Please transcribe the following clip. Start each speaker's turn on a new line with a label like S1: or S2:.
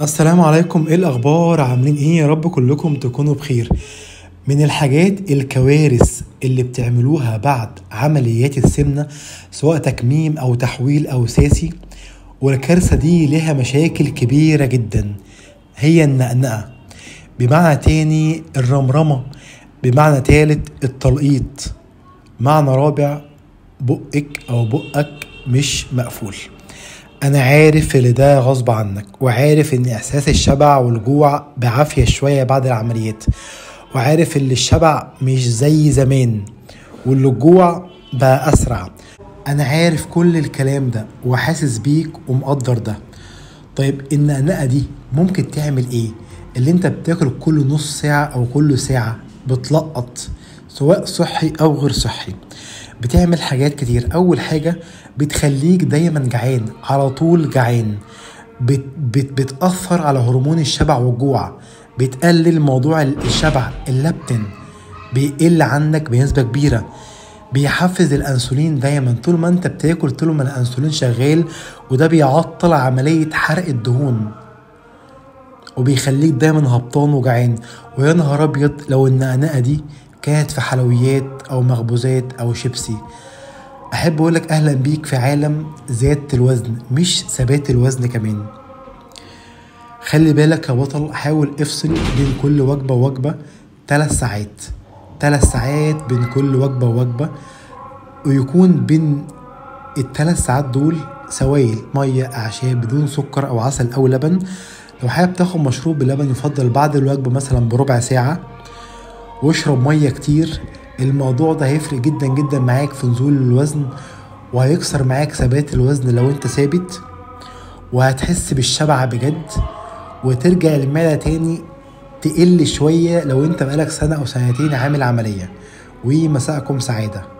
S1: السلام عليكم، ايه الاخبار؟ عاملين ايه؟ يا رب كلكم تكونوا بخير. من الحاجات الكوارث اللي بتعملوها بعد عمليات السمنة، سواء تكميم او تحويل او ساسي، والكارثة دي لها مشاكل كبيرة جدا، هي النقنقة، بمعنى تاني الرمرمة، بمعنى تالت التلقيط، معنى رابع بقك او بقك مش مقفول. انا عارف اللي ده غصب عنك، وعارف ان احساس الشبع والجوع بعافية شوية بعد العمليات، وعارف ان الشبع مش زي زمان، واللي الجوع بقى اسرع. انا عارف كل الكلام ده وحاسس بيك ومقدر ده. طيب النقنقة دي ممكن تعمل ايه؟ اللي انت بتاكل كل نص ساعة او كل ساعة بتلقط، سواء صحي او غير صحي، بتعمل حاجات كتير. اول حاجة بتخليك دايما جعان، على طول جعان، بتأثر على هرمون الشبع والجوع، بتقلل موضوع الشبع، اللبتن بيقل عنك بنسبة كبيرة، بيحفز الانسولين دايما طول ما انت بتاكل، طول ما الانسولين شغال، وده بيعطل عملية حرق الدهون، وبيخليك دايما هبطان وجعان. ويا نهار ابيض لو النقنقة دي كانت في حلويات او مخبوزات او شيبسي. احب اقولك اهلا بيك في عالم زيادة الوزن، مش ثبات الوزن كمان. خلي بالك يا بطل، حاول افصل بين كل وجبة ووجبة 3 ساعات، 3 ساعات بين كل وجبة ووجبة، ويكون بين ال3 ساعات دول سوائل، مية، اعشاب بدون سكر او عسل او لبن. لو حابب تاخد مشروب بلبن يفضل بعد الوجبة مثلا بربع ساعة، واشرب مية كتير. الموضوع ده هيفرق جدا جدا معاك في نزول الوزن، وهيكسر معاك ثبات الوزن لو انت ثابت، وهتحس بالشبع بجد، وترجع المعدة تاني تقل شوية لو انت بقالك سنة او سنتين عامل عملية. ومساءكم سعادة.